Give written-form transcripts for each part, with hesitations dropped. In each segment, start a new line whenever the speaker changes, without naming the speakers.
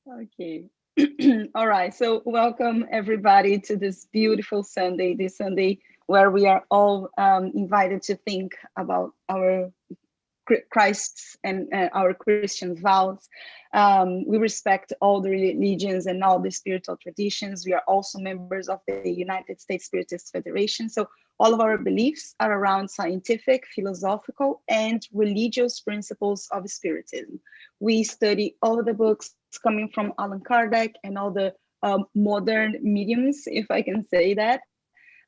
Okay. All right. So, welcome everybody to this beautiful Sunday, this Sunday where we are all invited to think about our Christ's and our Christian vows. We respect all the religions and all the spiritual traditions. We are also members of the United States Spiritist Federation. So all of our beliefs are around scientific, philosophical, and religious principles of Spiritism. We study all of the books coming from Allan Kardec and all the modern mediums, if I can say that.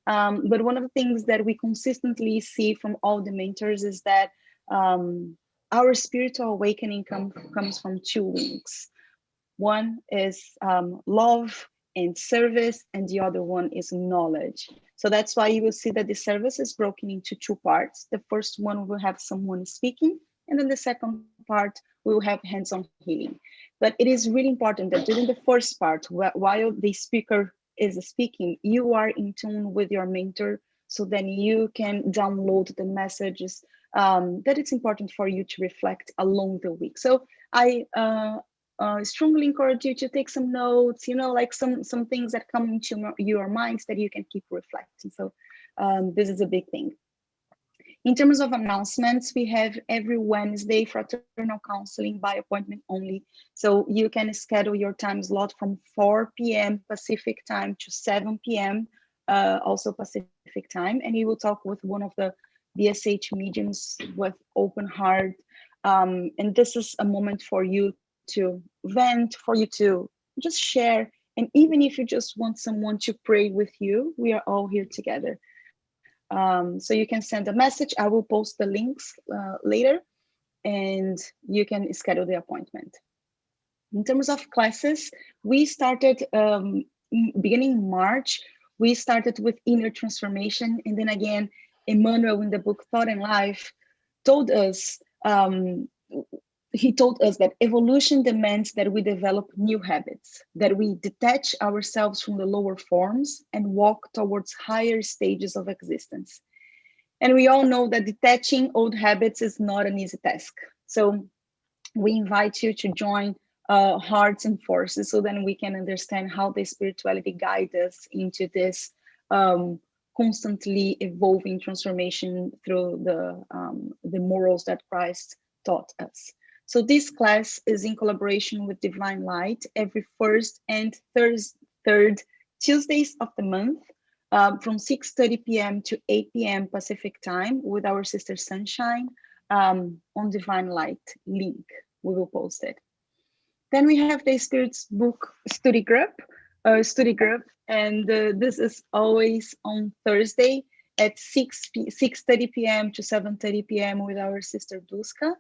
But one of the things that we consistently see from all the mentors is that our spiritual awakening comes from two wings. One is love and service, and the other one is knowledge. So that's why you will see that the service is broken into two parts. The first one will have someone speaking, and then the second part we will have hands-on healing. But it is really important that during the first part, while the speaker is speaking, you are in tune with your mentor, so then you can download the messages that it's important for you to reflect along the week. So I strongly encourage you to take some notes, like some things that come into your minds that you can keep reflecting. So this is a big thing. In terms of announcements, we have every Wednesday fraternal counseling by appointment only. So you can schedule your time slot from 4 p.m. Pacific time to 7 p.m. Also Pacific time, and you will talk with one of the BSH mediums with open heart. And this is a moment for you to vent, for you to just share. And even if you just want someone to pray with you, we are all here together. So you can send a message. I will post the links later, and you can schedule the appointment. In terms of classes, we started beginning March. We started with inner transformation, and then again, Emmanuel in the book Thought and Life told us he told us that evolution demands that we develop new habits, that we detach ourselves from the lower forms and walk towards higher stages of existence. And we all know that detaching old habits is not an easy task. So we invite you to join Hearts and Forces so then we can understand how the spirituality guides us into this constantly evolving transformation through the morals that Christ taught us. So this class is in collaboration with Divine Light every first and third Tuesdays of the month from 6:30 p.m. to 8 p.m. Pacific time with our sister Sunshine on Divine Light link. We will post it. Then we have the Spirits Book study group, and this is always on Thursday at 6:30 p.m. to 7:30 p.m. with our sister Duska.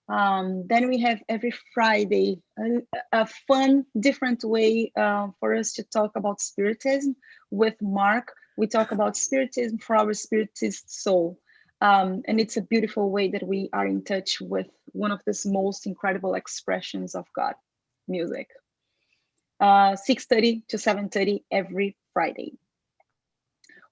Then we have every Friday a fun, different way for us to talk about Spiritism with Mark. We talk about Spiritism for our Spiritist soul. And it's a beautiful way that we are in touch with one of the most incredible expressions of God, music. 6:30 to 7:30 every Friday.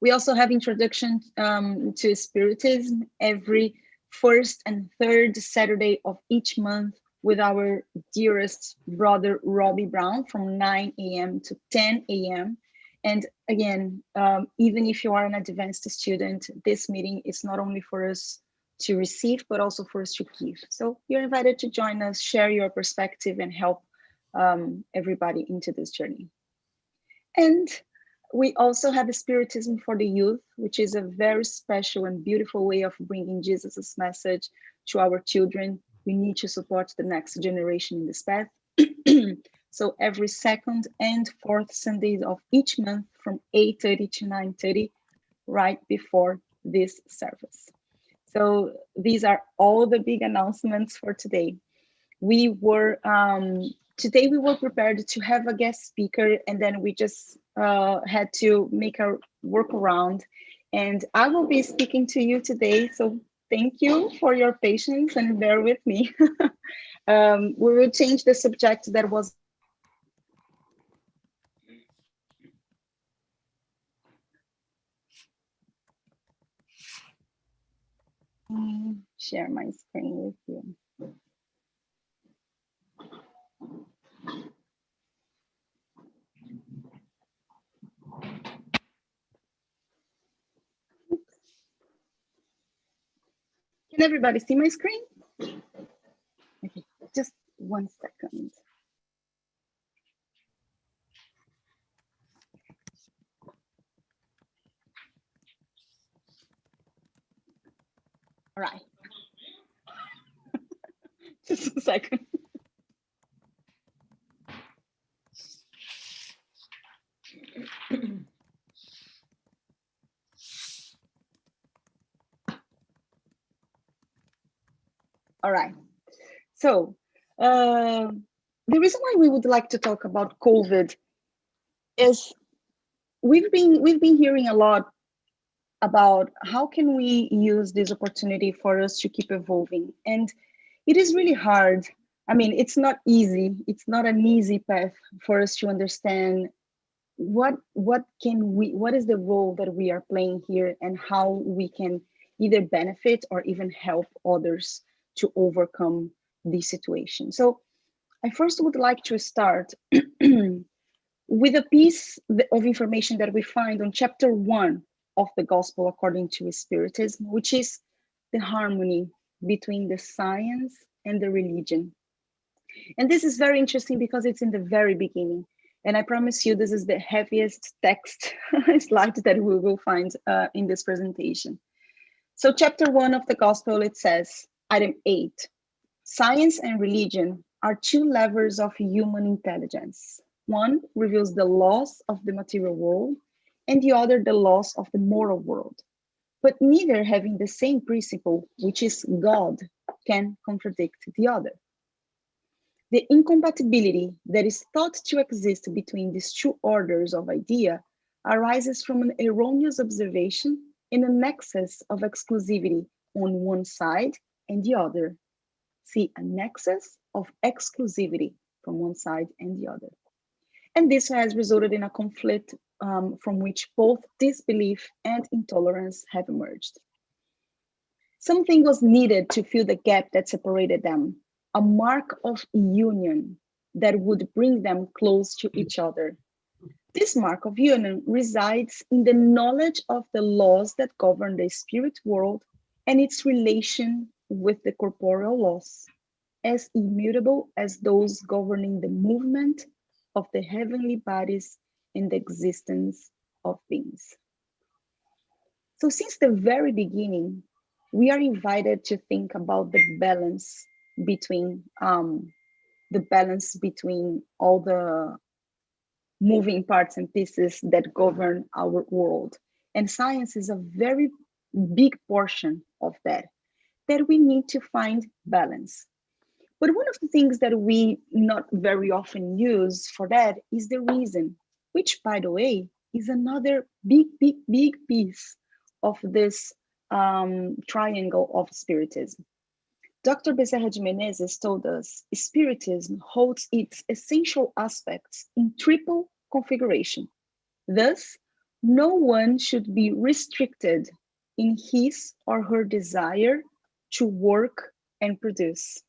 We also have introduction to Spiritism every first and third Saturday of each month with our dearest brother Robbie Brown from 9 a.m. to 10 a.m. And again, even if you are an advanced student, this meeting is not only for us to receive, but also for us to give. So you're invited to join us, share your perspective, and help everybody into this journey. And we also have the Spiritism for the Youth, which is a very special and beautiful way of bringing Jesus's message to our children. We need to support the next generation in this path. So every second and fourth Sundays of each month from 8:30 to 9:30, right before this service. So these are all the big announcements for today. We were today we were prepared to have a guest speaker, and then we just had to make a workaround. And I will be speaking to you today, so thank you for your patience and bear with me. We will change the subject that was share my screen with you. everybody see my screen? Okay, just 1 second. All right. Just a second. All right. So the reason why we would like to talk about COVID is we've been hearing a lot about how can we use this opportunity for us to keep evolving, and it is really hard. I mean, it's not easy. It's not an easy path for us to understand what is the role that we are playing here, and how we can either benefit or even help others to overcome this situation. So I first would like to start with a piece of information that we find on chapter 1 of the Gospel according to Spiritism, which is the harmony between the science and the religion. And this is very interesting because it's in the very beginning. And I promise you, this is the heaviest text slide that we will find in this presentation. So chapter 1 of the Gospel, it says, item 8, science and religion are two levers of human intelligence. One reveals the laws of the material world, and the other the laws of the moral world. But neither having the same principle, which is God, can contradict the other. The incompatibility that is thought to exist between these two orders of idea arises from an erroneous observation and an excess of exclusivity on one side and the other. See, an excess of exclusivity from one side and the other. And this has resulted in a conflict from which both disbelief and intolerance have emerged. Something was needed to fill the gap that separated them, a mark of union that would bring them close to each other. This mark of union resides in the knowledge of the laws that govern the spirit world and its relation with the corporeal laws, as immutable as those governing the movement of the heavenly bodies and the existence of beings. So since the very beginning, we are invited to think about the balance between all the moving parts and pieces that govern our world. And science is a very big portion of that we need to find balance. But one of the things that we not very often use for that is the reason, which, by the way, is another big piece of this triangle of Spiritism. Dr. Becerra de Menezes told us Spiritism holds its essential aspects in triple configuration. Thus, no one should be restricted in his or her desire to work and produce.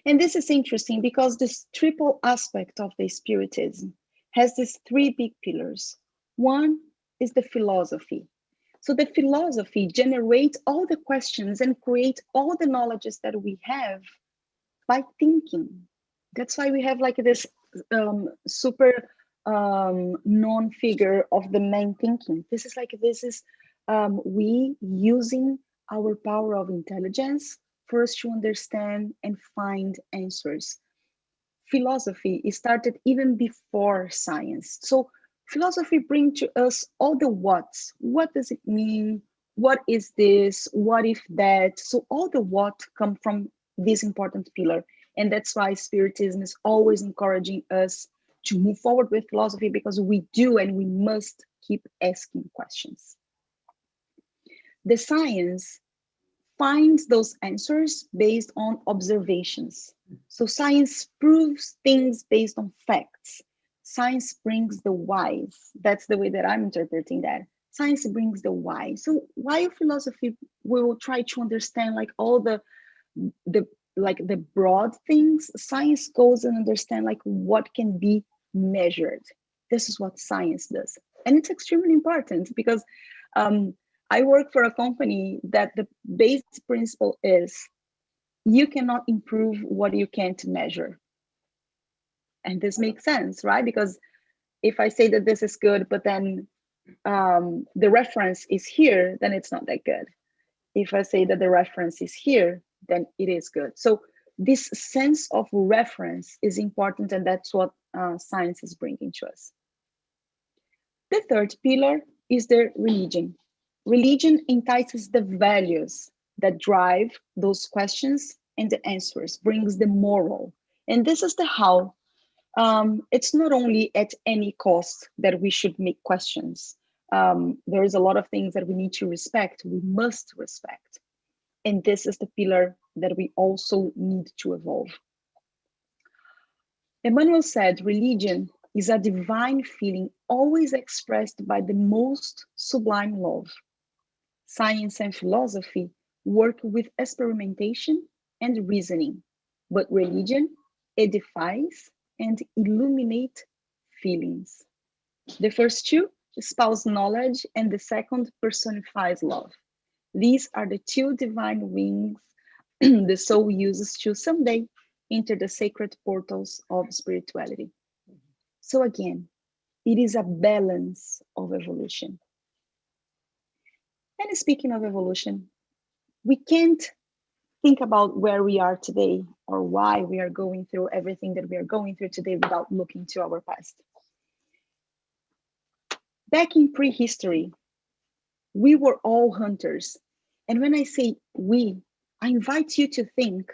And this is interesting because this triple aspect of the Spiritism has these three big pillars. One is the philosophy. So the philosophy generates all the questions and creates all the knowledges that we have by thinking. That's why we have like this super known figure of the man thinking. This is we using our power of intelligence for us to understand and find answers. Philosophy started even before science. So philosophy brings to us all the whats. What does it mean? What is this? What if that? So all the what come from this important pillar. And that's why Spiritism is always encouraging us to move forward with philosophy, because we do and we must keep asking questions. The science finds those answers based on observations. So science proves things based on facts. Science brings the whys. That's the way that I'm interpreting that. Science brings the why. So while philosophy will try to understand like all the broad things, science goes and understand like what can be measured. This is what science does. And it's extremely important because I work for a company that the base principle is you cannot improve what you can't measure. And this makes sense, right? Because if I say that this is good, but then the reference is here, then it's not that good. If I say that the reference is here, then it is good. So this sense of reference is important, and that's what science is bringing to us. The third pillar is the religion. Religion entices the values that drive those questions and the answers, brings the moral. And this is the how. It's not only at any cost that we should make questions. There is a lot of things that we need to respect, we must respect. And this is the pillar that we also need to evolve. Emmanuel said, religion is a divine feeling always expressed by the most sublime love. Science and philosophy work with experimentation and reasoning, but religion edifies and illuminates feelings. The first two espouse knowledge, and the second personifies love. These are the two divine wings the soul uses to someday enter the sacred portals of spirituality. So again, it is a balance of evolution. And speaking of evolution, we can't think about where we are today or why we are going through everything that we are going through today without looking to our past. Back in prehistory, we were all hunters. And when I say we, I invite you to think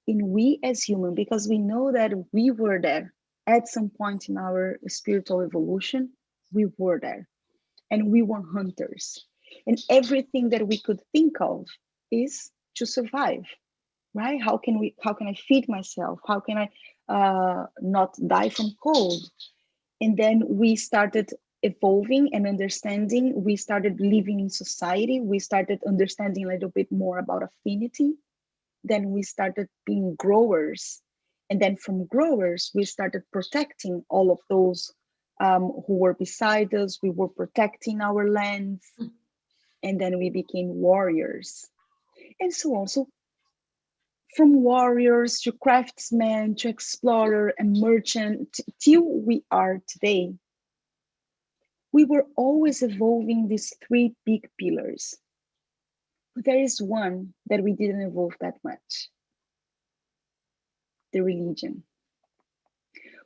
in we as human, because we know that we were there at some point in our spiritual evolution. We were there and we were hunters, and everything that we could think of is to survive, right? How can I feed myself? How can I not die from cold? And then we started evolving and understanding. We started living in society. We started understanding a little bit more about affinity. Then we started being growers. And then from growers, we started protecting all of those who were beside us. We were protecting our lands. And then we became warriors. And so on. So from warriors to craftsmen to explorer and merchant till we are today, we were always evolving these three big pillars. But there is one that we didn't evolve that much: the religion.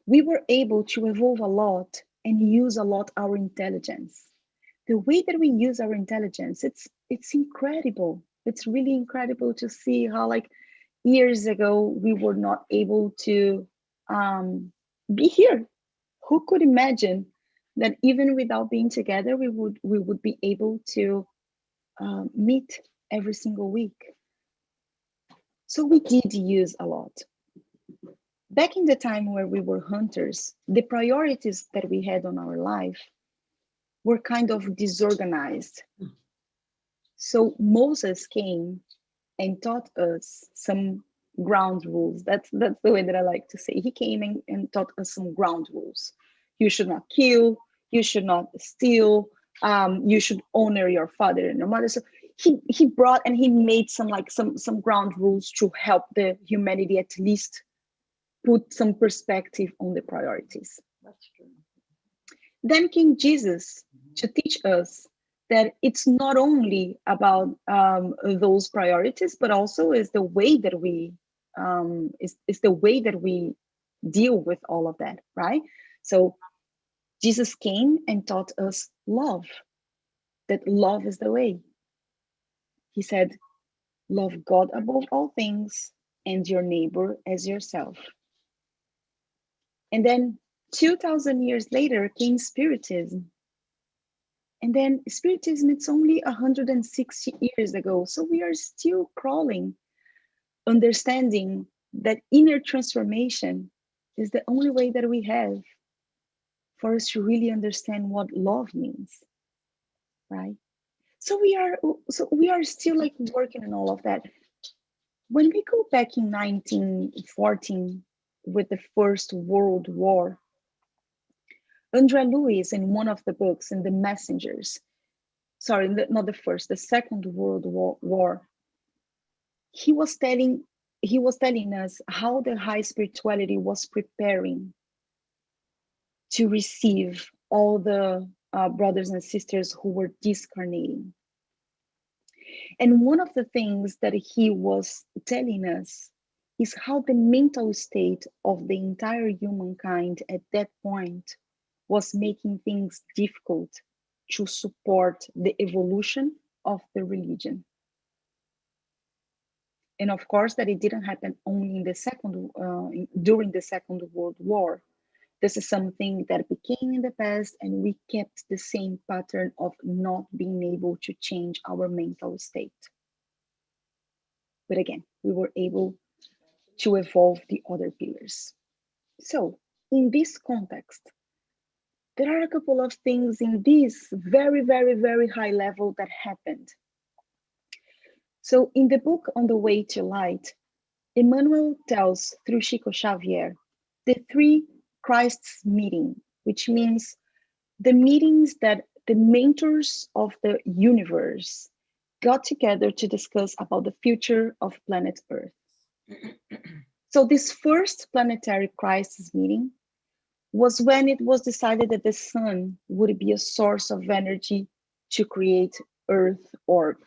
We were able to evolve a lot and use a lot our intelligence. The way that we use our intelligence, it's incredible. It's really incredible to see how, like, years ago we were not able to be here. Who could imagine that even without being together, we would be able to meet every single week? So we did use a lot. Back in the time where we were hunters, the priorities that we had on our life were kind of disorganized. So Moses came and taught us some ground rules. That's the way that I like to say. He came and taught us some ground rules. You should not kill. You should not steal. You should honor your father and your mother. So he brought and he made some ground rules to help the humanity at least put some perspective on the priorities.
That's true.
Then came Jesus to teach us that it's not only about those priorities, but also is the way that we is the way that we deal with all of that, right? So Jesus came and taught us love, that love is the way. He said, love God above all things and your neighbor as yourself. And then 2000 years later came Spiritism. And then Spiritism, it's only 160 years ago. So we are still crawling, understanding that inner transformation is the only way that we have for us to really understand what love means, right? So we are still like working on all of that. When we go back in 1914 with the First World War, André Louis, in one of the books, in The Messengers, sorry, not the first, the Second World War, he was telling us how the high spirituality was preparing to receive all the brothers and sisters who were discarnating. And one of the things that he was telling us is how the mental state of the entire humankind at that point was making things difficult to support the evolution of the religion. And of course, that it didn't happen only in the during the Second World War. This is something that became in the past, and we kept the same pattern of not being able to change our mental state. But again, we were able to evolve the other pillars. So, in this context, there are a couple of things in this very, very, very high level that happened. So, in the book On the Way to Light, Emmanuel tells through Chico Xavier the three Christ's meeting, which means the meetings that the mentors of the universe got together to discuss about the future of planet Earth. So this first planetary crisis meeting was when it was decided that the sun would be a source of energy to create Earth orb,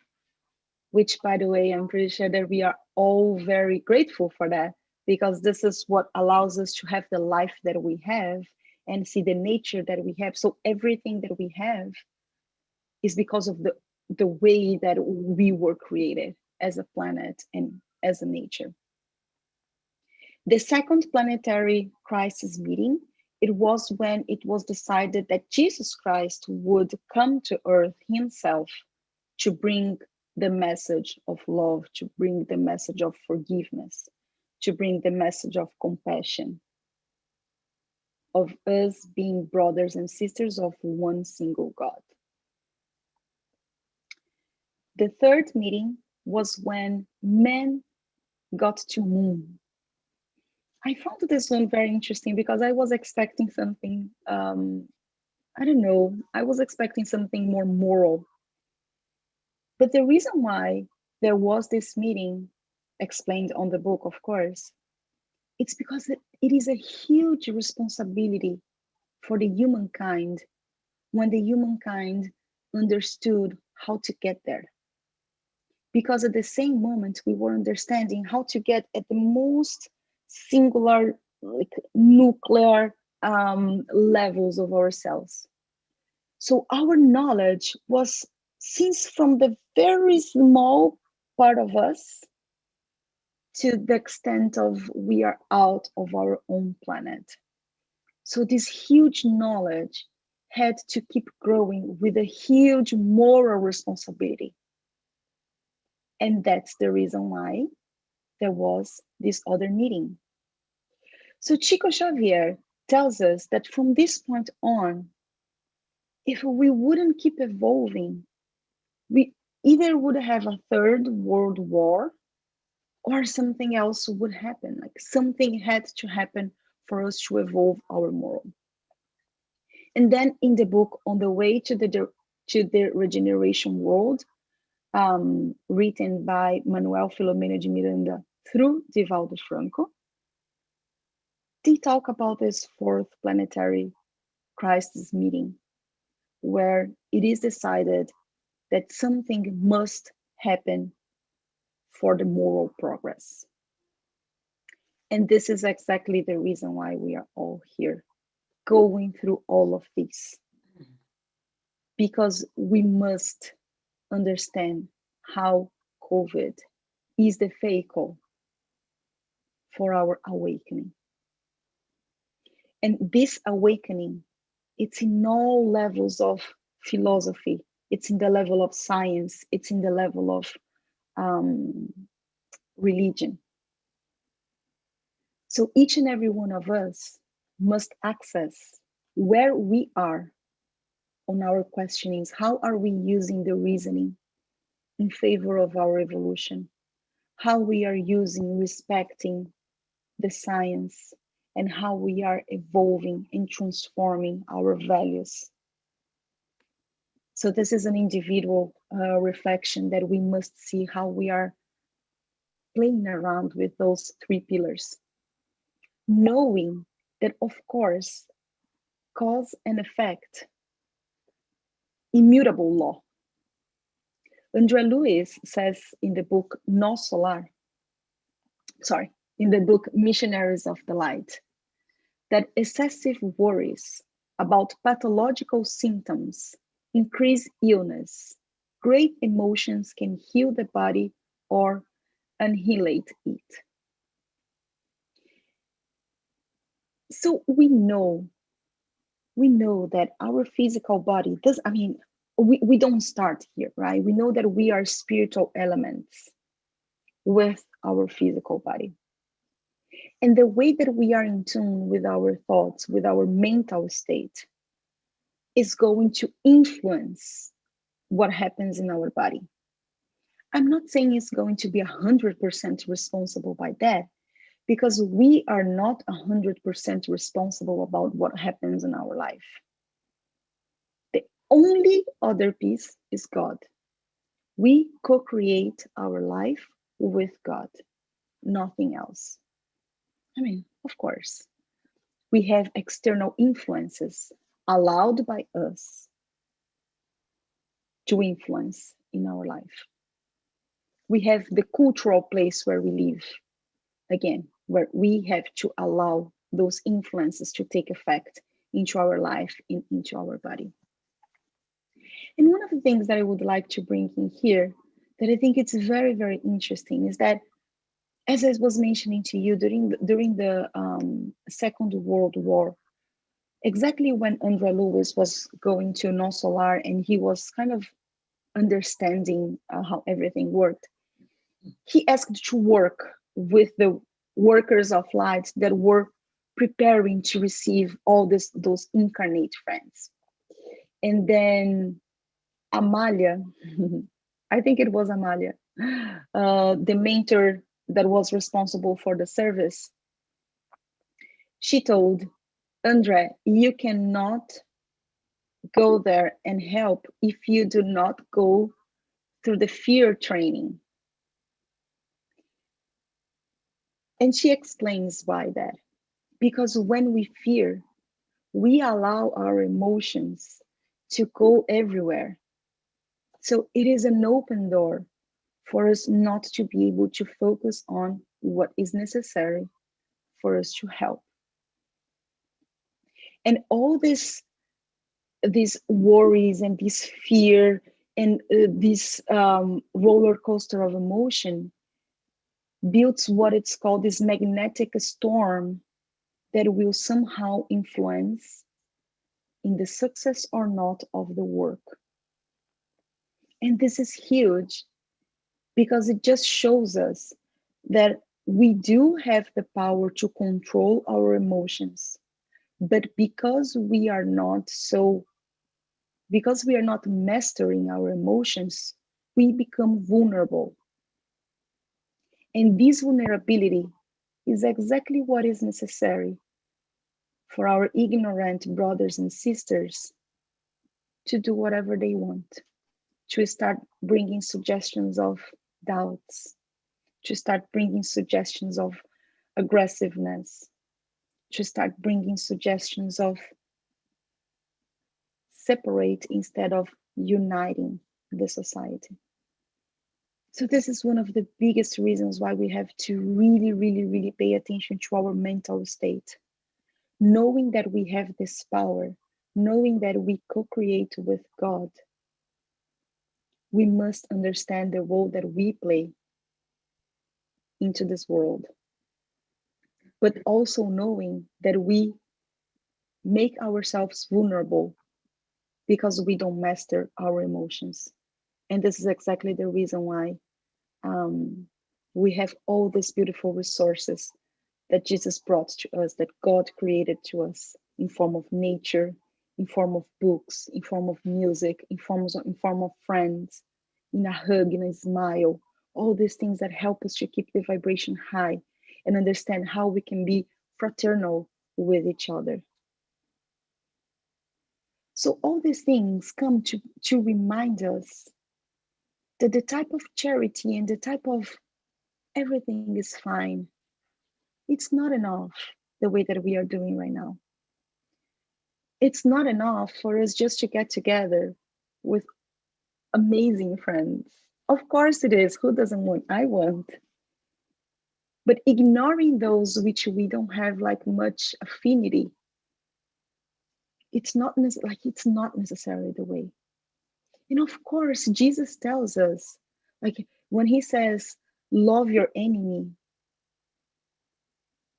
which, by the way, I'm pretty sure that we are all very grateful for that, because this is what allows us to have the life that we have and see the nature that we have. So everything that we have is because of the way that we were created as a planet and as a nature. The second planetary crisis meeting, it was when it was decided that Jesus Christ would come to Earth himself to bring the message of love, to bring the message of forgiveness, to bring the message of compassion, of us being brothers and sisters of one single God. The third meeting was when men got to moon. I found this one very interesting because I was expecting something, I don't know, I was expecting something more moral. But the reason why there was this meeting, explained on the book, of course, it's because it is a huge responsibility for the humankind when the humankind understood how to get there. Because at the same moment, we were understanding how to get at the most singular, like nuclear levels of ourselves. So our knowledge was, since from the very small part of us to the extent of we are out of our own planet. So this huge knowledge had to keep growing with a huge moral responsibility. And that's the reason why there was this other meeting. So Chico Xavier tells us that from this point on, if we wouldn't keep evolving, we either would have a third world war or something else would happen. Like something had to happen for us to evolve our moral. And then in the book On the Way to the Regeneration World, written by Manuel Filomeno de Miranda through Divaldo Franco, they talk about this fourth planetary crisis meeting, where it is decided that something must happen for the moral progress. And this is exactly the reason why we are all here, going through all of this. Because we must understand how COVID is the vehicle for our awakening. And this awakening, it's in all levels of philosophy. It's in the level of science. It's in the level of religion. So each and every one of us must access where we are on our questionings. How are we using the reasoning in favor of our evolution? How we are using, respecting the science, and how we are evolving and transforming our values. So this is an individual reflection that we must see how we are playing around with those three pillars, knowing that, of course, cause and effect, immutable law. André Luiz says in the book No Solar, in the book Missionaries of the Light, that excessive worries about pathological symptoms increase illness. Great emotions can heal the body or annihilate it. So we know that our physical body does, we don't start here, right? We know that we are spiritual elements with our physical body. And the way that we are in tune with our thoughts, with our mental state, is going to influence what happens in our body. I'm not saying it's going to be 100% responsible by that, because we are not 100% responsible about what happens in our life. The only other piece is God. We co-create our life with God, nothing else. Of course, we have external influences allowed by us to influence in our life. We have the cultural place where we live, again, where we have to allow those influences to take effect into our life and into our body. And one of the things that I would like to bring in here that I think it's very, very interesting is that, as I was mentioning to you during the Second World War, exactly when André Luiz was going to Non Solar and he was kind of understanding how everything worked, he asked to work with the workers of light that were preparing to receive all those incarnate friends. And then Amalia, I think it was Amalia, the mentor that was responsible for the service, she told Andre, you cannot go there and help if you do not go through the fear training. And she explains why that. Because when we fear, we allow our emotions to go everywhere. So it is an open door for us not to be able to focus on what is necessary for us to help. And all these worries and this fear and this roller coaster of emotion builds what it's called this magnetic storm that will somehow influence in the success or not of the work. And this is huge because it just shows us that we do have the power to control our emotions, but because we are not mastering our emotions, we become vulnerable. And this vulnerability is exactly what is necessary for our ignorant brothers and sisters to do whatever they want, to start bringing suggestions of doubts, to start bringing suggestions of aggressiveness, to start bringing suggestions of separate instead of uniting the society. So this is one of the biggest reasons why we have to really, really, really pay attention to our mental state. Knowing that we have this power, knowing that we co-create with God, we must understand the role that we play into this world. But also knowing that we make ourselves vulnerable because we don't master our emotions. And this is exactly the reason why we have all these beautiful resources that Jesus brought to us, that God created to us in form of nature, in form of books, in form of music, in form of friends, in a hug, in a smile, all these things that help us to keep the vibration high and understand how we can be fraternal with each other. So all these things come to remind us that the type of charity and the type of everything is fine. It's not enough the way that we are doing right now. It's not enough for us just to get together with amazing friends. Of course it is. Who doesn't want? I want. But ignoring those which we don't have like much affinity, it's not necessarily the way. And of course, Jesus tells us, like when he says, love your enemy,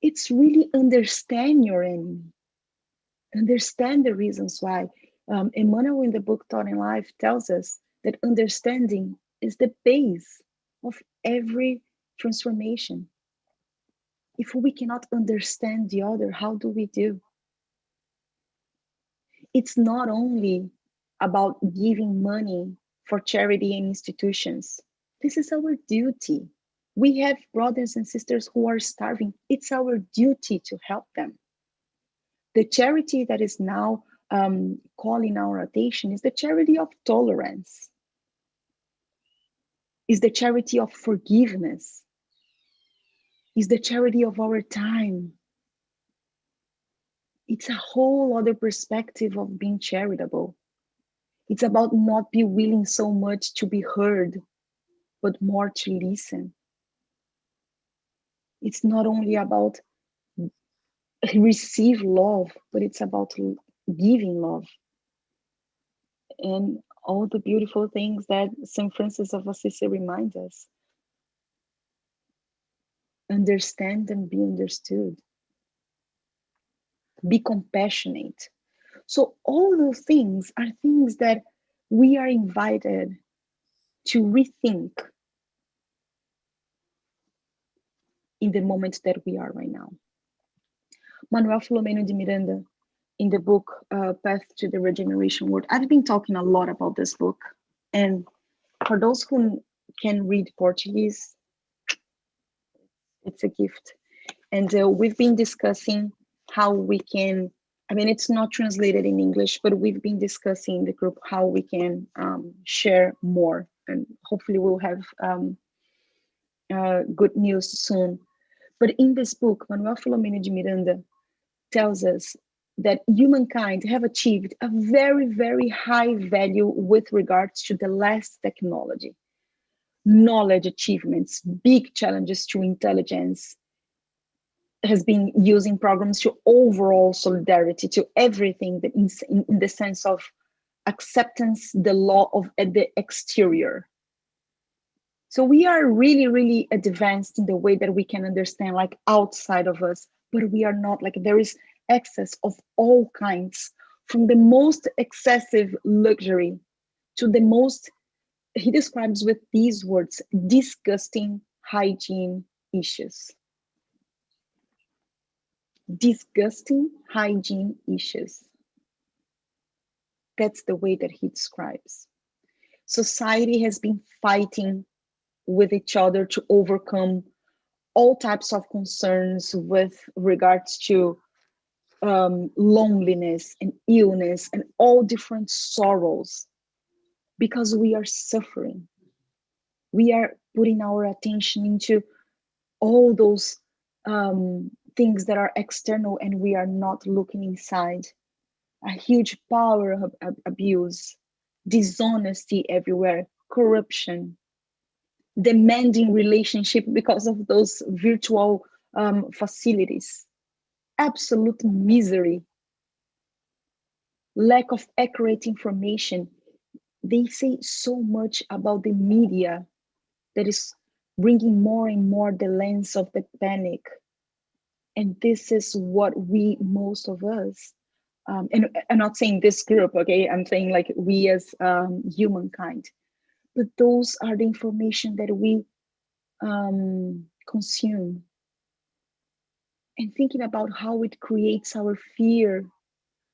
it's really understand your enemy, understand the reasons why. Emmanuel in the book Taught in Life tells us that understanding is the base of every transformation. If we cannot understand the other, how do we do? It's not only about giving money for charity and institutions. This is our duty. We have brothers and sisters who are starving. It's our duty to help them. The charity that is now calling our attention is the charity of tolerance, is the charity of forgiveness, is the charity of our time. It's a whole other perspective of being charitable. It's about not be willing so much to be heard, but more to listen. It's not only about receive love, but it's about giving love. And all the beautiful things that St. Francis of Assisi reminds us. Understand and be understood. Be compassionate. So all those things are things that we are invited to rethink in the moment that we are right now. Manuel Filomeno de Miranda, in the book Path to the Regeneration World, I've been talking a lot about this book. And for those who can read Portuguese, it's a gift. And we've been discussing how we can, I mean, it's not translated in English, but we've been discussing in the group how we can share more. And hopefully we'll have good news soon. But in this book, Manuel Filomeno de Miranda tells us that humankind have achieved a very, very high value with regards to the last technology, knowledge achievements, big challenges to intelligence, has been using programs to overall solidarity, to everything that in the sense of acceptance, the law of the exterior. So we are really, really advanced in the way that we can understand like outside of us, but we are not, like there is excess of all kinds, from the most excessive luxury to the most, he describes with these words, disgusting hygiene issues. Disgusting hygiene issues. That's the way that he describes. Society has been fighting with each other to overcome all types of concerns with regards to loneliness and illness and all different sorrows, because we are suffering. We are putting our attention into all those things that are external, and we are not looking inside. A huge power of abuse, dishonesty everywhere, corruption, demanding relationship because of those virtual facilities, absolute misery, lack of accurate information. They say so much about the media that is bringing more and more the lens of the panic. And this is what we, most of us, and I'm not saying this group, okay? I'm saying like we as humankind. But those are the information that we consume. And thinking about how it creates our fear,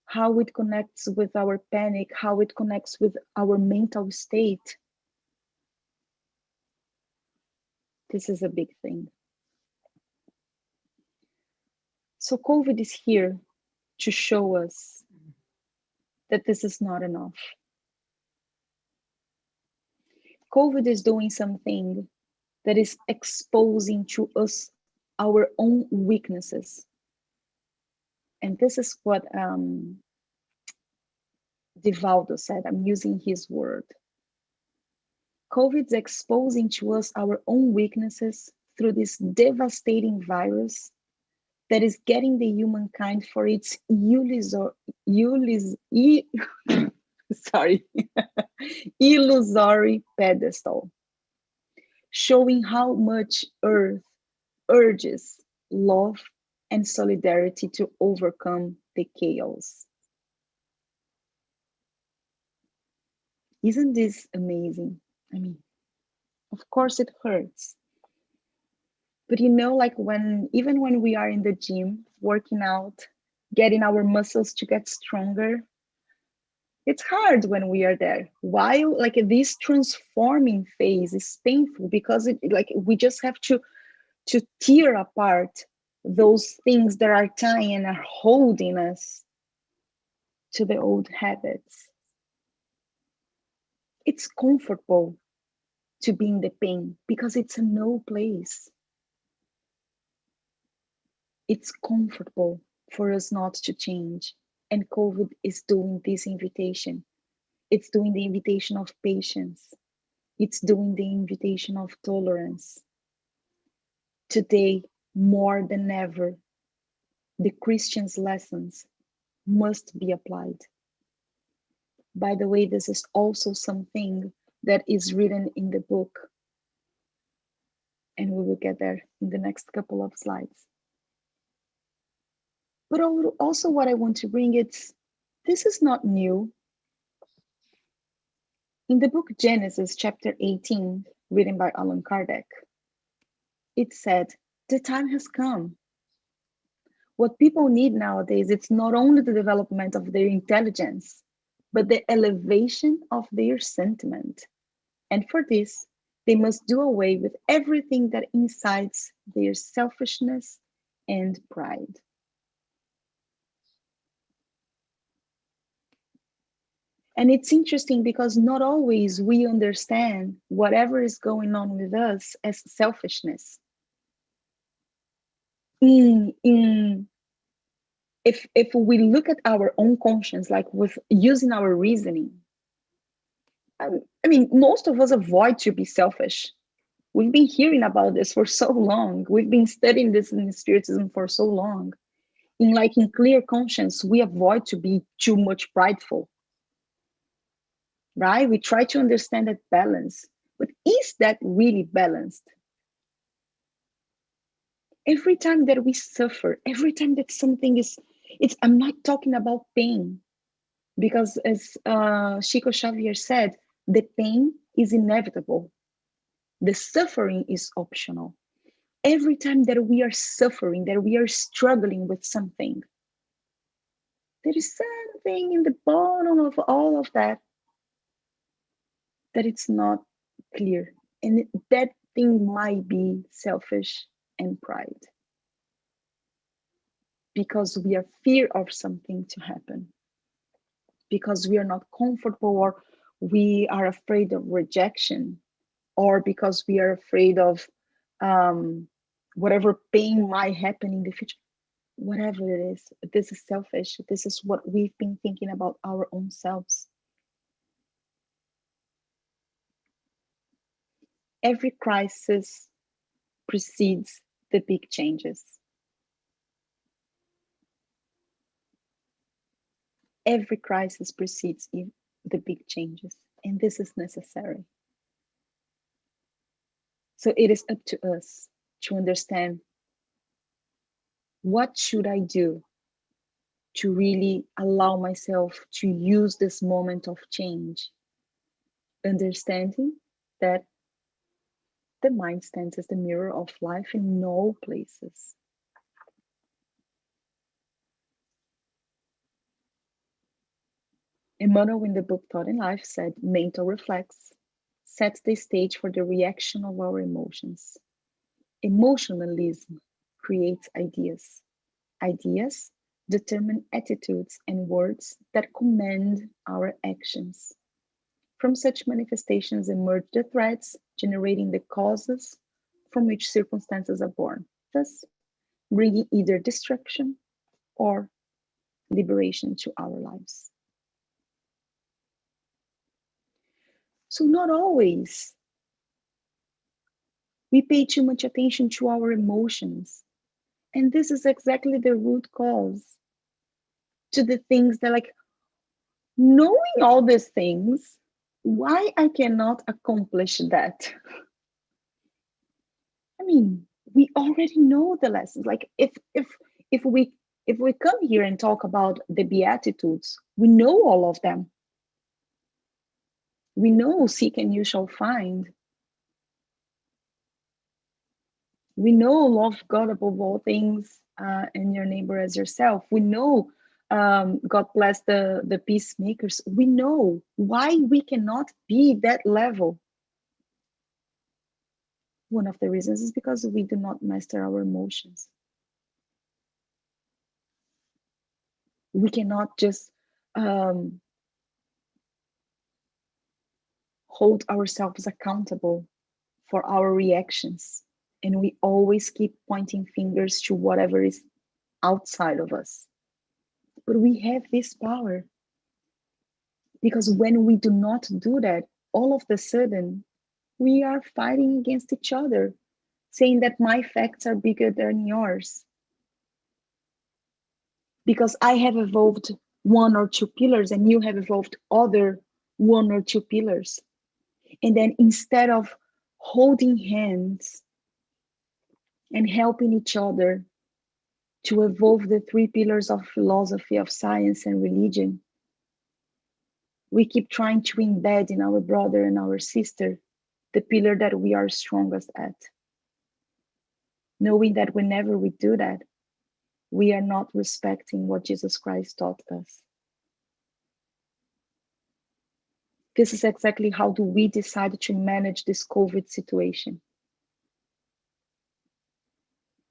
how it connects with our panic, how it connects with our mental state. This is a big thing. So COVID is here to show us that this is not enough. COVID is doing something that is exposing to us our own weaknesses. And this is what Divaldo said. I'm using his word. COVID is exposing to us our own weaknesses through this devastating virus that is getting the humankind for its illusory pedestal, showing how much Earth urges love and solidarity to overcome the chaos. Isn't this amazing? I mean, of course it hurts. But you know, like even when we are in the gym, working out, getting our muscles to get stronger, it's hard when we are there. While like this transforming phase is painful because we just have to tear apart those things that are tying and are holding us to the old habits. It's comfortable to be in the pain because it's a no place. It's comfortable for us not to change. And COVID is doing this invitation. It's doing the invitation of patience. It's doing the invitation of tolerance. Today, more than ever, the Christian's lessons must be applied. By the way, this is also something that is written in the book, and we will get there in the next couple of slides. But also what I want to bring, this is not new. In the book Genesis, chapter 18, written by Allan Kardec, it said, the time has come. What people need nowadays, it's not only the development of their intelligence, but the elevation of their sentiment. And for this, they must do away with everything that incites their selfishness and pride. And it's interesting because not always we understand whatever is going on with us as selfishness. If we look at our own conscience, like with using our reasoning, I mean, most of us avoid to be selfish. We've been hearing about this for so long. We've been studying this in Spiritism for so long. In clear conscience, we avoid to be too much prideful, right? We try to understand that balance, but is that really balanced? Every time that we suffer, every time that something I'm not talking about pain, because as Chico Xavier said, the pain is inevitable. The suffering is optional. Every time that we are suffering, that we are struggling with something, there is something in the bottom of all of that it's not clear. And that thing might be selfish and pride. Because we are fear of something to happen. Because we are not comfortable, or we are afraid of rejection, or because we are afraid of whatever pain might happen in the future. Whatever it is, this is selfish. This is what we've been thinking about our own selves. Every crisis precedes the big changes. Every crisis precedes the big changes, and this is necessary. So it is up to us to understand, what should I do to really allow myself to use this moment of change, understanding that the mind stands as the mirror of life in all places. Emmanuel, in the book Thought and Life, said mental reflex sets the stage for the reaction of our emotions. Emotionalism creates ideas. Ideas determine attitudes and words that command our actions. From such manifestations emerge the threats, generating the causes from which circumstances are born, thus bringing either destruction or liberation to our lives. So, not always we pay too much attention to our emotions. And this is exactly the root cause to the things that, like, knowing all these things, why I cannot accomplish that? I mean, we already know the lessons. Like, if we if we come here and talk about the Beatitudes, we know all of them. We know seek and you shall find. We know love God above all things and your neighbor as yourself. We know God bless the peacemakers. We know why we cannot be that level. One of the reasons is because we do not master our emotions. We cannot just hold ourselves accountable for our reactions. And we always keep pointing fingers to whatever is outside of us. But we have this power, because when we do not do that, all of a sudden, we are fighting against each other, saying that my facts are bigger than yours. Because I have evolved one or two pillars and you have evolved other one or two pillars. And then instead of holding hands and helping each other to evolve the three pillars of philosophy, of science, and religion, we keep trying to embed in our brother and our sister the pillar that we are strongest at. Knowing that whenever we do that, we are not respecting what Jesus Christ taught us. This is exactly how do we decide to manage this COVID situation.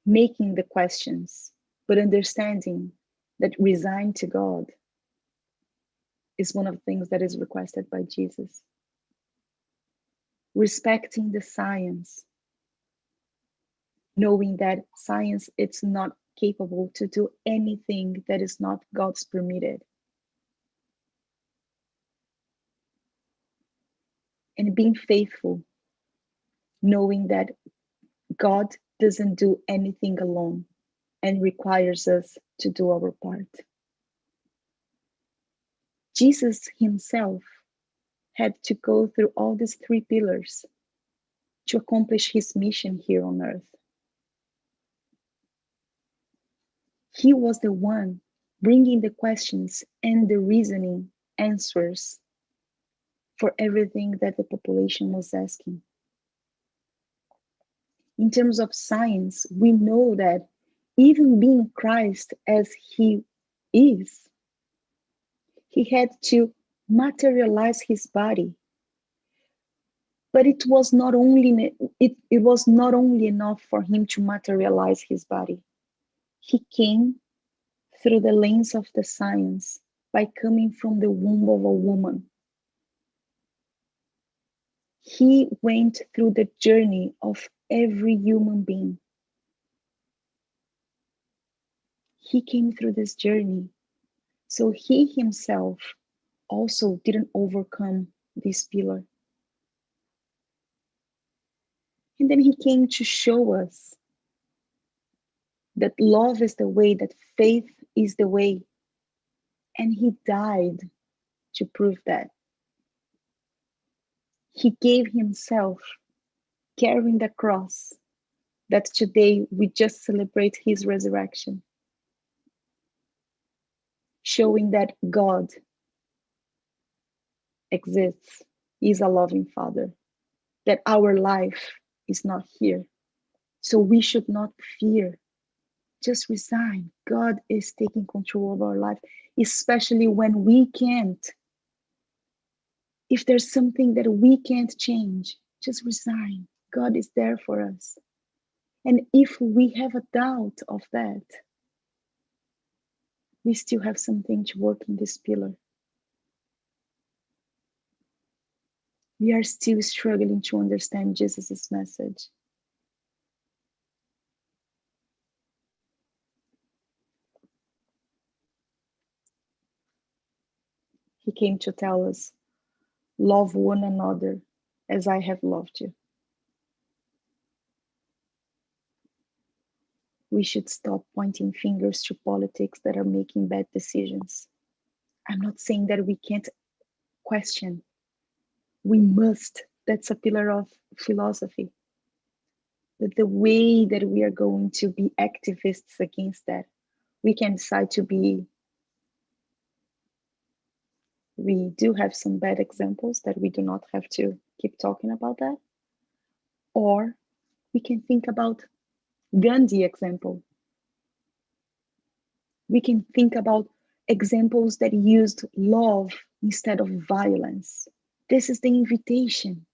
Making the questions, but understanding that resign to God is one of the things that is requested by Jesus. Respecting the science, knowing that science it's not capable to do anything that is not God's permitted. And being faithful, knowing that God doesn't do anything alone and requires us to do our part. Jesus himself had to go through all these three pillars to accomplish his mission here on earth. He was the one bringing the questions and the reasoning answers for everything that the population was asking. In terms of science, we know that even being Christ as he is, he had to materialize his body. But it was not only enough for him to materialize his body. He came through the lens of the science by coming from the womb of a woman. He went through the journey of every human being. He came through this journey. So he himself also didn't overcome this pillar. And then he came to show us that love is the way, that faith is the way. And he died to prove that. He gave himself carrying the cross, that today we just celebrate his resurrection, showing that God exists, is a loving Father, that our life is not here. So we should not fear. Just resign. God is taking control of our life, especially when we can't. If there's something that we can't change, just resign. God is there for us. And if we have a doubt of that, we still have something to work in this pillar. We are still struggling to understand Jesus' message. He came to tell us, love one another as I have loved you. We should stop pointing fingers to politics that are making bad decisions. I'm not saying that we can't question. We must. That's a pillar of philosophy. But the way that we are going to be activists against that, we can decide to be. We do have some bad examples that we do not have to keep talking about that. Or we can think about Gandhi example. We can think about examples that used love instead of violence. This is the invitation.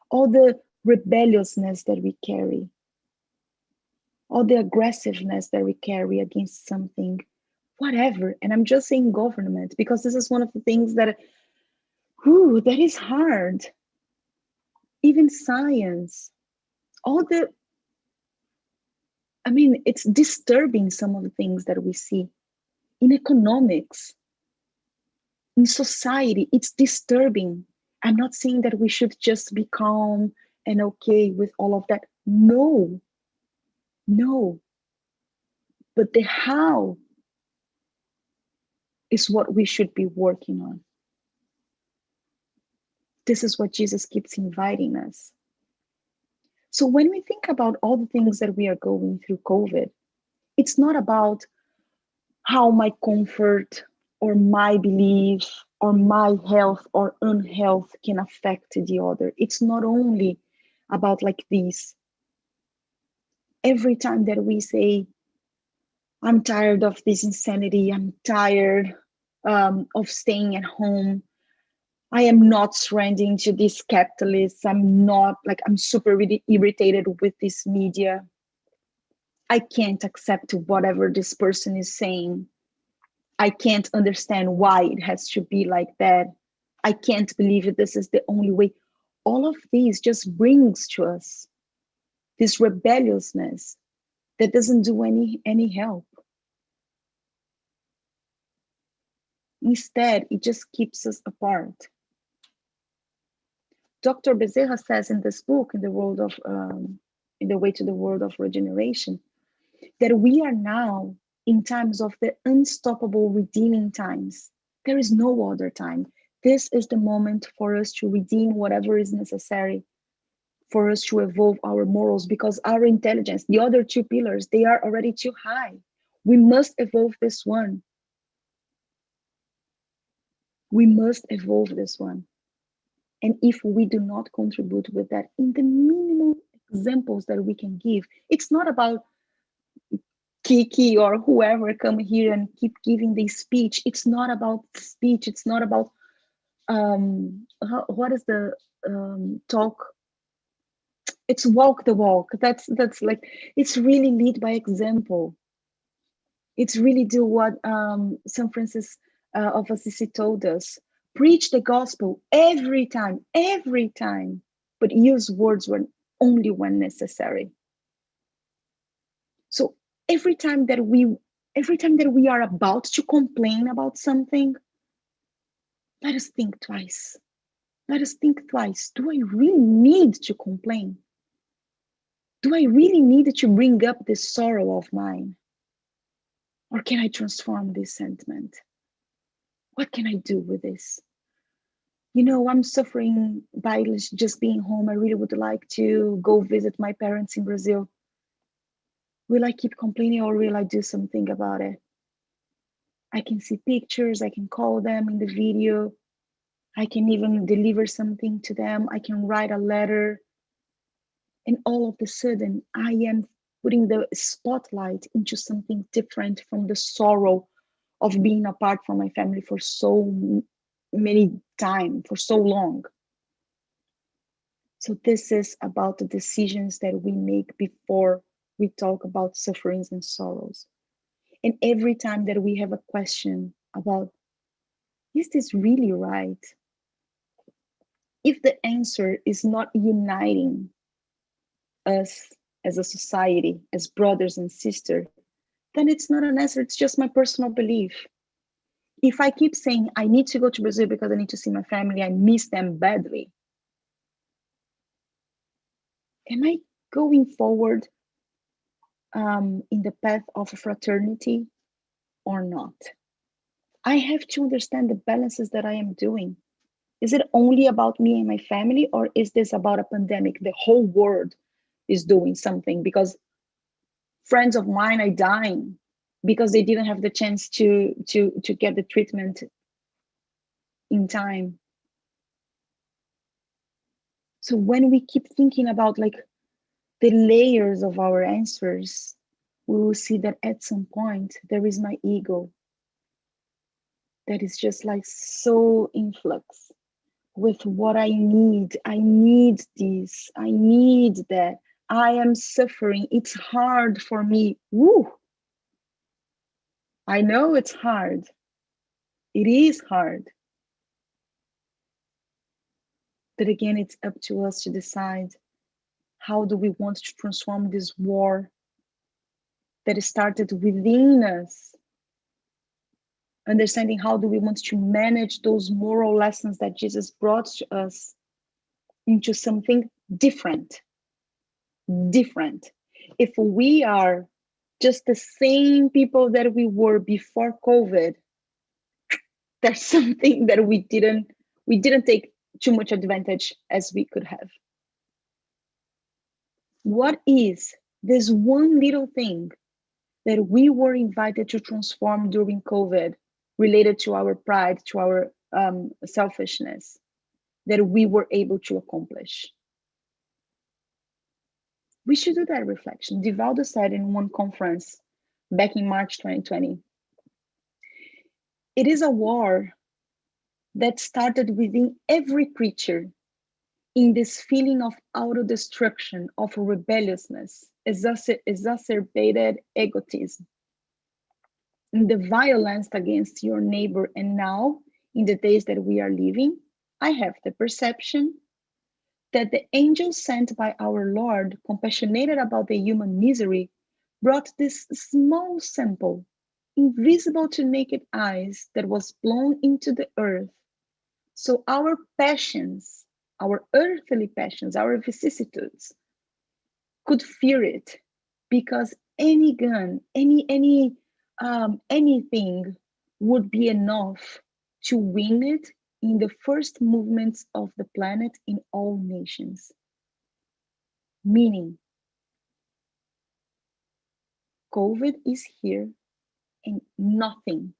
All the rebelliousness that we carry, all the aggressiveness that we carry against something, whatever. And I'm just saying government because this is one of the things that, that is hard. Even science, all the, it's disturbing some of the things that we see in economics, in society. It's disturbing. I'm not saying that we should just be calm and okay with all of that. No, no. But the how is what we should be working on. This is what Jesus keeps inviting us. So when we think about all the things that we are going through COVID, it's not about how my comfort or my belief or my health or unhealth can affect the other. It's not only about like this. Every time that we say, I'm tired of this insanity, I'm tired of staying at home, I am not surrendering to these capitalists, I'm super really irritated with this media. I can't accept whatever this person is saying. I can't understand why it has to be like that. I can't believe it. This is the only way. All of these just brings to us this rebelliousness that doesn't do any help. Instead, it just keeps us apart. Dr. Bezerra says in this book, in the way to the world of regeneration, that we are now in times of the unstoppable redeeming times. There is no other time. This is the moment for us to redeem whatever is necessary for us to evolve our morals, because our intelligence, the other two pillars, they are already too high. We must evolve this one. We must evolve this one. And if we do not contribute with that in the minimal examples that we can give, it's not about Kiki or whoever come here and keep giving this speech. It's not about speech. It's not about what is the talk? It's walk the walk. That's like, it's really lead by example. It's really do what St. Francis of Assisi told us. Preach the gospel every time, but use words only when necessary. So every time that we are about to complain about something, let us think twice. Let us think twice. Do I really need to complain? Do I really need to bring up this sorrow of mine? Or can I transform this sentiment? What can I do with this? I'm suffering by just being home. I really would like to go visit my parents in Brazil. Will I keep complaining or will I do something about it? I can see pictures, I can call them in the video, I can even deliver something to them, I can write a letter. And all of a sudden, I am putting the spotlight into something different from the sorrow of being apart from my family for so many time, for so long. So this is about the decisions that we make before we talk about sufferings and sorrows. And every time that we have a question about, is this really right? If the answer is not uniting us as a society, as brothers and sisters, then it's not an answer, it's just my personal belief. If I keep saying I need to go to Brazil because I need to see my family, I miss them badly, am I going forward in the path of fraternity or not? I have to understand the balances that I am doing. Is it only about me and my family, or is this about a pandemic? The whole world is doing something because friends of mine are dying because they didn't have the chance to get the treatment in time. So when we keep thinking about like the layers of our answers, we will see that at some point there is my ego that is just like so in flux with what I need. I need this, I need that. I am suffering. It's hard for me. Woo! I know it's hard. It is hard. But again, it's up to us to decide, how do we want to transform this war that started within us? Understanding how do we want to manage those moral lessons that Jesus brought to us into something different. Different. If we are just the same people that we were before COVID, there's something that we didn't take too much advantage as we could have. What is this one little thing that we were invited to transform during COVID, related to our pride, to our selfishness, that we were able to accomplish? We should do that reflection. Divaldo said in one conference back in March 2020, it is a war that started within every creature, in this feeling of auto-destruction, of rebelliousness, exacerbated egotism, in the violence against your neighbor. And now, in the days that we are living, I have the perception that the angels sent by our Lord, compassionated about the human misery, brought this small sample, invisible to naked eyes, that was blown into the earth. So our passions, our earthly passions, our vicissitudes, could fear it, because any gun, anything would be enough to win it in the first movements of the planet in all nations. Meaning, COVID is here and nothing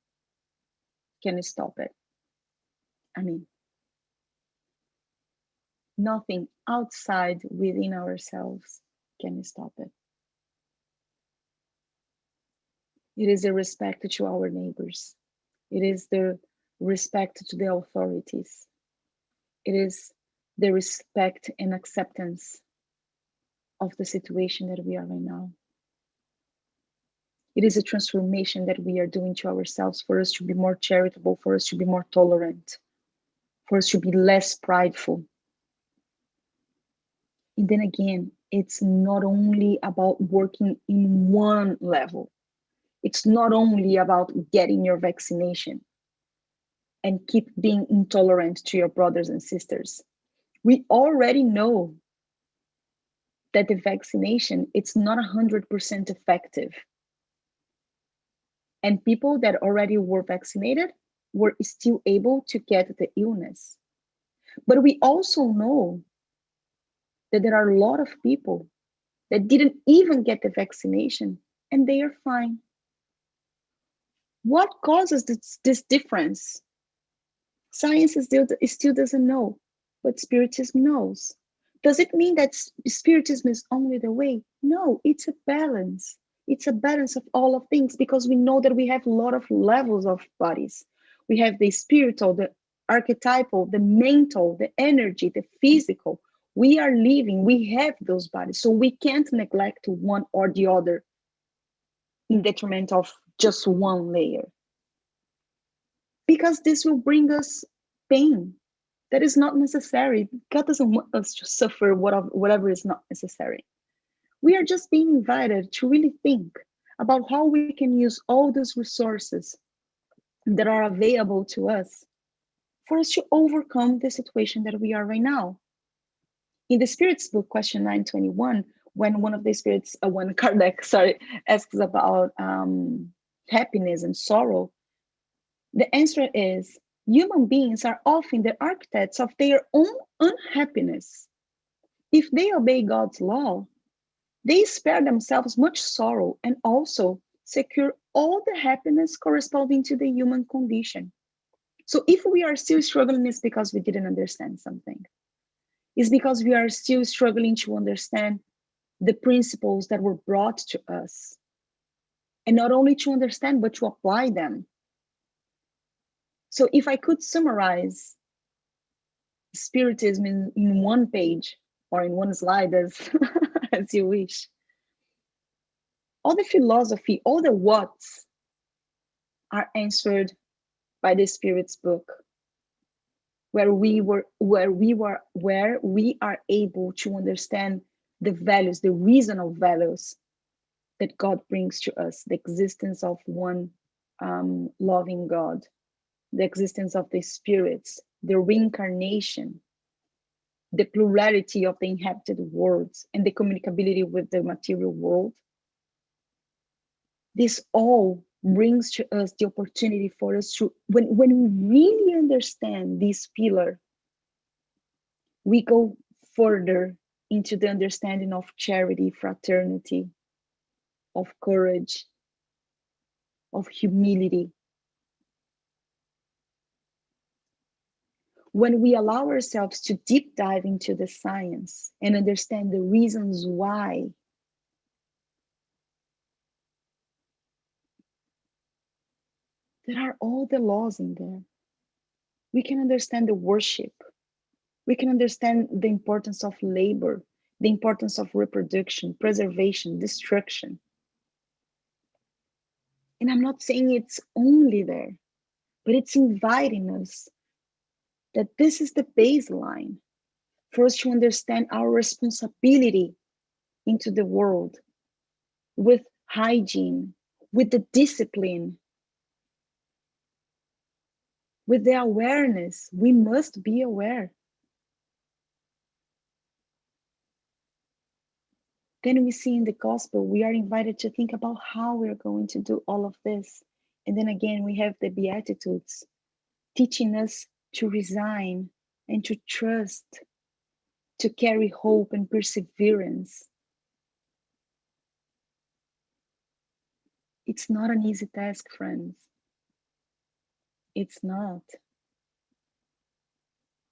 can stop it. I mean, nothing outside within ourselves can stop it. It is the respect to our neighbors. It is the respect to the authorities. It is the respect and acceptance of the situation that we are right now. It is a transformation that we are doing to ourselves, for us to be more charitable, for us to be more tolerant, for us to be less prideful. And then again, it's not only about working in one level. It's not only about getting your vaccination and keep being intolerant to your brothers and sisters. We already know that the vaccination, it's not 100% effective. And people that already were vaccinated were still able to get the illness. But we also know that there are a lot of people that didn't even get the vaccination and they are fine. What causes this difference? Science still doesn't know, but Spiritism knows. Does it mean that Spiritism is only the way? No, it's a balance. It's a balance of all of things, because we know that we have a lot of levels of bodies. We have the spiritual, the archetypal, the mental, the energy, the physical. We are living, we have those bodies. So we can't neglect one or the other in detriment of just one layer, because this will bring us pain that is not necessary. God doesn't want us to suffer whatever is not necessary. We are just being invited to really think about how we can use all those resources that are available to us for us to overcome the situation that we are right now. In the Spirits book, question 921, when one of the spirits, when Kardec, asks about happiness and sorrow, the answer is human beings are often the architects of their own unhappiness. If they obey God's law, they spare themselves much sorrow and also secure all the happiness corresponding to the human condition. So if we are still struggling, it's because we didn't understand something. It's because we are still struggling to understand the principles that were brought to us. And not only to understand, but to apply them. So if I could summarize Spiritism in one page or in one slide, as, as you wish, all the philosophy, all the whats are answered by the Spirit's book, where we are able to understand the values, the reasonable values that God brings to us, the existence of one loving God, the existence of the spirits, the reincarnation, the plurality of the inhabited worlds, and the communicability with the material world. This all brings to us the opportunity for us to, when we really understand this pillar, we go further into the understanding of charity, fraternity, of courage, of humility. When we allow ourselves to deep dive into the science and understand the reasons why, there are all the laws in there. We can understand the worship. We can understand the importance of labor, the importance of reproduction, preservation, destruction. And I'm not saying it's only there, but it's inviting us that this is the baseline for us to understand our responsibility into the world with hygiene, with the discipline, with the awareness. We must be aware. Then we see in the gospel, we are invited to think about how we're going to do all of this. And then again, we have the Beatitudes teaching us to resign and to trust, to carry hope and perseverance. It's not an easy task, friends. It's not.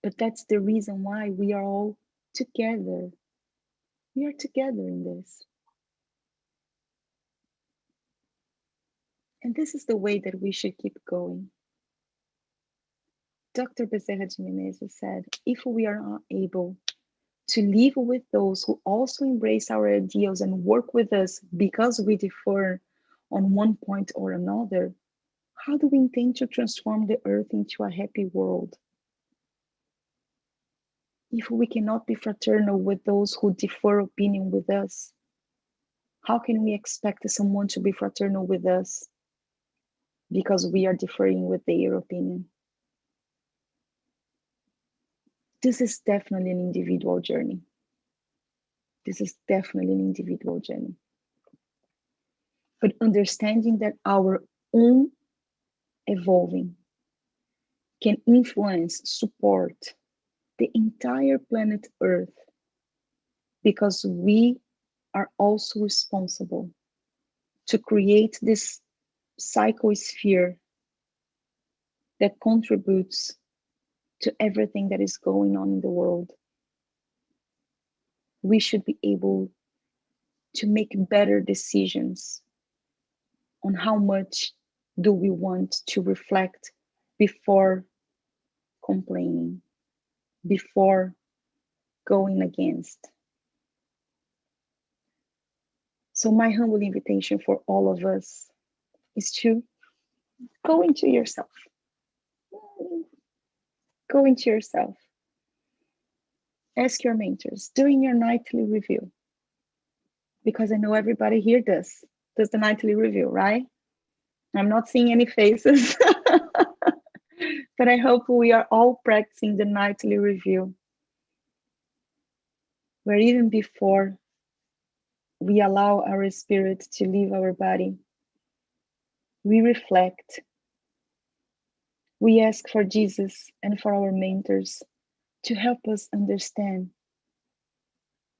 But that's the reason why we are all together. We are together in this. And this is the way that we should keep going. Dr. Bezerra de Menezes said, if we are not able to live with those who also embrace our ideals and work with us because we differ on one point or another, how do we intend to transform the earth into a happy world? If we cannot be fraternal with those who differ opinion with us, how can we expect someone to be fraternal with us because we are differing with their opinion? This is definitely an individual journey. This is definitely an individual journey. But understanding that our own evolving can influence, support the entire planet Earth, because we are also responsible to create this psychosphere that contributes to everything that is going on in the world. We should be able to make better decisions on how much do we want to reflect before complaining, before going against. So my humble invitation for all of us is to go into yourself. Go into yourself. Ask your mentors, doing your nightly review. Because I know everybody here does the nightly review, right? I'm not seeing any faces, but I hope we are all practicing the nightly review, where even before we allow our spirit to leave our body, we reflect. We ask for Jesus and for our mentors to help us understand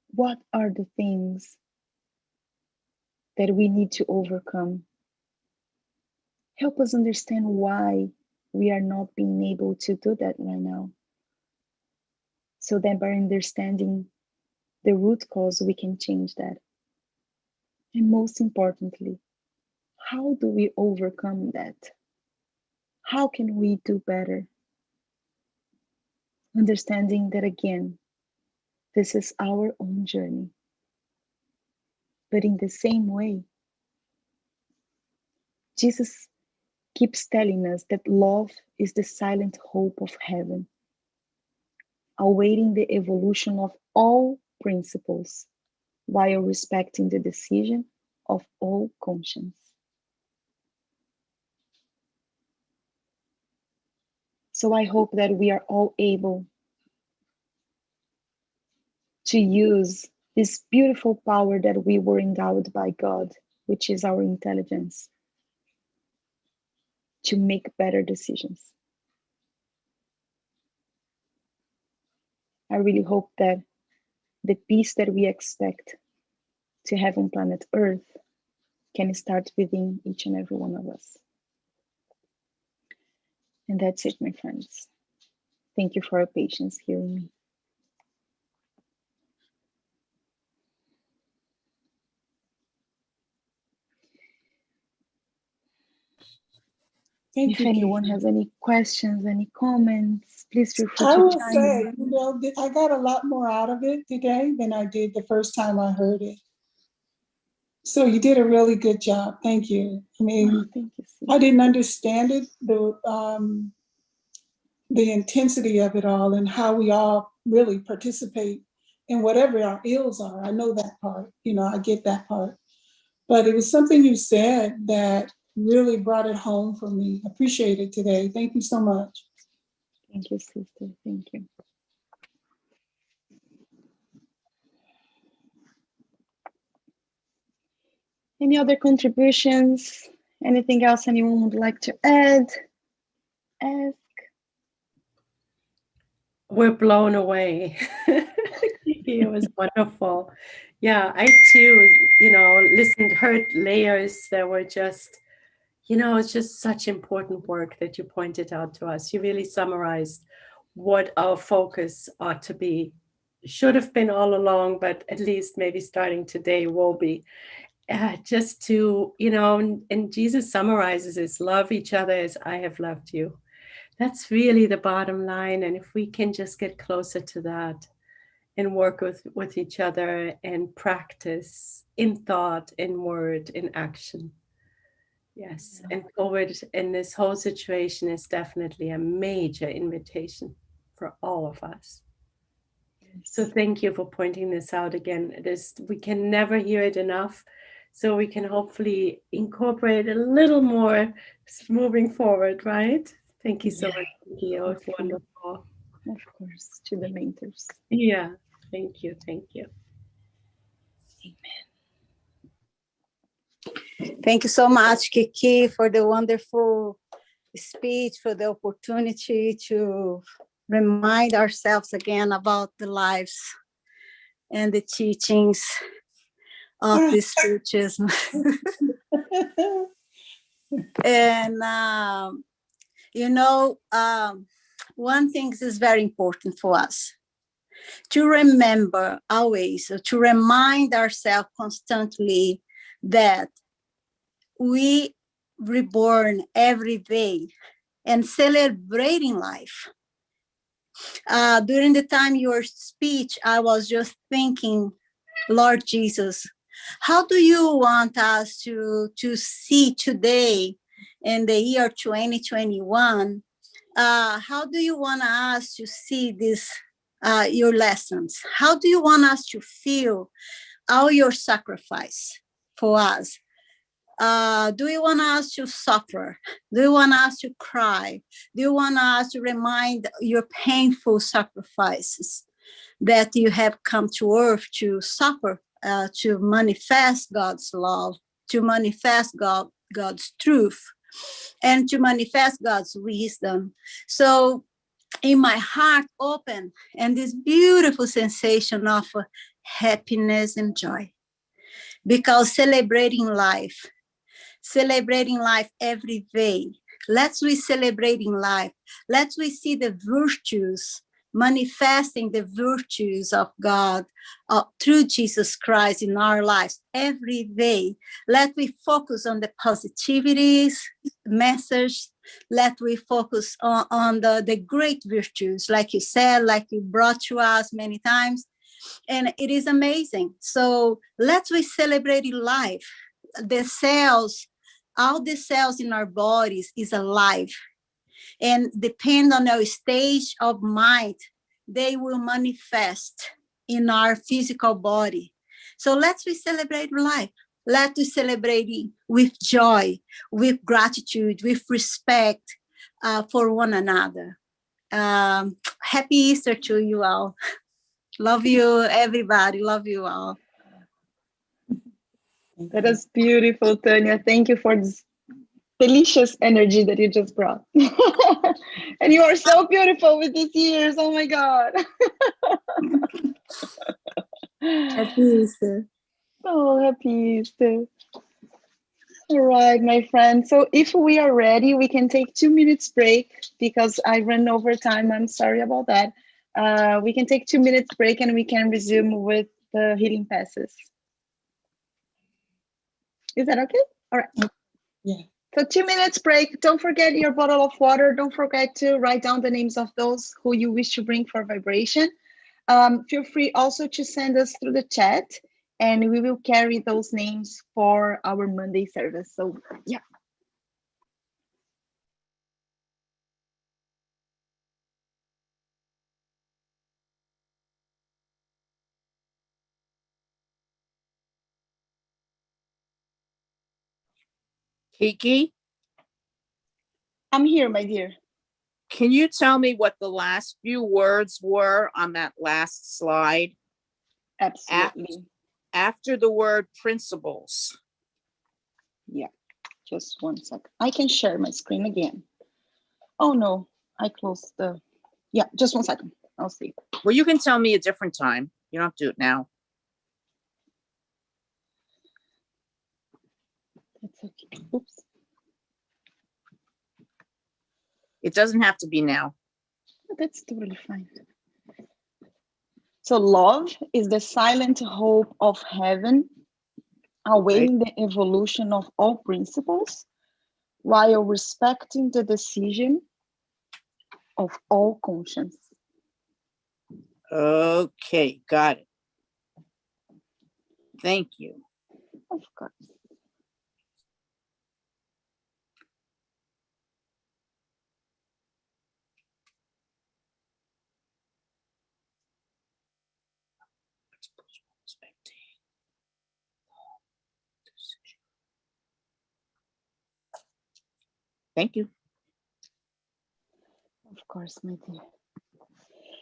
what are the things that we need to overcome. Help us understand why we are not being able to do that right now. So that by understanding the root cause, we can change that. And most importantly, how do we overcome that? How can we do better? Understanding that again, this is our own journey. But in the same way, Jesus keeps telling us that love is the silent hope of heaven, awaiting the evolution of all principles while respecting the decision of all conscience. So I hope that we are all able to use this beautiful power that we were endowed by God, which is our intelligence, to make better decisions. I really hope that the peace that we expect to have on planet Earth can start within each and every one of us. And that's it, my friends. Thank you for your patience hearing me. If anyone has any questions, any comments, please feel free to chime in.
I will say, you know, I got a lot more out of it today than I did the first time I heard it. So you did a really good job. Thank you. I mean,
thank you,
I didn't understand it, the intensity of it all and how we all really participate in whatever our ills are. I know that part, you know, I get that part. But it was something you said that really brought it home for me. Appreciate it today. Thank you so much.
Thank you, sister. Thank you. Any other contributions? Anything else anyone would like to add? Ask?
We're blown away. It was wonderful. Yeah, I too, you know, listened, heard layers that were just, you know, it's just such important work that you pointed out to us. You really summarized what our focus ought to be. Should have been all along, but at least maybe starting today will be. Just to, you know, and Jesus summarizes this, love each other as I have loved you. That's really the bottom line. And if we can just get closer to that and work with each other and practice in thought, in word, in action. Yes. And COVID in this whole situation is definitely a major invitation for all of us. So thank you for pointing this out again. We can never hear it enough. So we can hopefully incorporate a little more moving forward, right? Thank you so much, Kiki. It was wonderful.
Of course, to the mentors.
Yeah, thank you. Thank you.
Amen. Thank you so much, Kiki, for the wonderful speech, for the opportunity to remind ourselves again about the lives and the teachings of the Spiritism. And, you know, one thing is very important for us, to remember always, to remind ourselves constantly that we reborn every day and celebrating life. During the time your speech, I was just thinking, Lord Jesus, How do you want us to see today in the year 2021? How do you want us to see this, your lessons? How do you want us to feel all your sacrifice for us? Do you want us to suffer? Do you want us to cry? Do you want us to remind your painful sacrifices that you have come to earth to suffer, to manifest God's love, to manifest God's truth, and to manifest God's wisdom? So in my heart open, and this beautiful sensation of happiness and joy, because celebrating life every day. Let's we celebrating life. Let's we see the virtues, manifesting the virtues of God through Jesus Christ in our lives every day. Let we focus on the positivities message. Let we focus on the great virtues, like you said, like you brought to us many times. And it is amazing. So let's we celebrating life. The cells, all the cells in our bodies is alive, and depend on our stage of mind, they will manifest in our physical body. So let's be celebrating life. Let's be celebrating with joy, with gratitude, with respect for one another. Happy Easter to you all. Love you, everybody. Love you all.
That is beautiful, Tanya. Thank you for this delicious energy that you just brought. And you are so beautiful with these ears. Oh my God.
Happy Easter.
Oh, happy Easter. All right, my friend. So if we are ready, we can take 2 minutes break because I ran over time. I'm sorry about that. We can take 2 minutes break and we can resume with the healing passes. Is that okay? All right.
Yeah.
So 2 minutes break. Don't forget your bottle of water. Don't forget to write down the names of those who you wish to bring for vibration. Feel free also to send us through the chat, and we will carry those names for our Monday service. So yeah.
Kiki,
I'm here, my dear.
can you tell me what the last few words were on that last slide?
Absolutely.
After the word principles.
Yeah, just 1 second. I can share my screen again. Oh no, I closed the, yeah, just 1 second. I'll see.
Well, you can tell me a different time. You don't have to do it now.
That's okay. Oops.
It doesn't have to be now.
That's totally fine. So love is the silent hope of heaven, awaiting the evolution of all principles, while respecting the decision of all conscience.
Okay, got it. Thank you.
Of course.
Thank you.
Of course, my dear.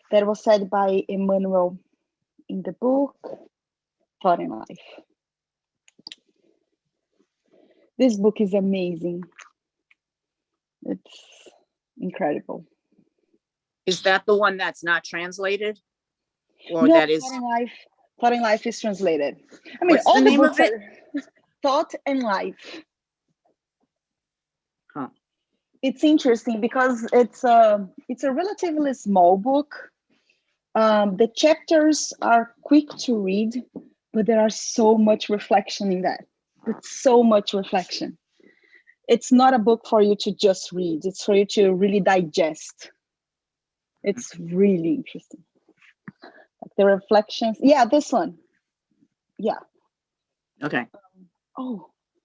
That was said by Emmanuel in the book, Thought in Life. This book is amazing. It's incredible.
Is that the one that's not translated? Or
No,
that is...
Thought in Life is translated. I mean,
What's
all
the
the
name
books
of it?
are Thought and Life.
Huh.
It's interesting because it's a relatively small book. The chapters are quick to read, but there are so much reflection in that. It's so much reflection. It's not a book for you to just read. It's for you to really digest. It's really interesting. Like the reflections. Yeah, this one. Yeah.
Okay.
Oh,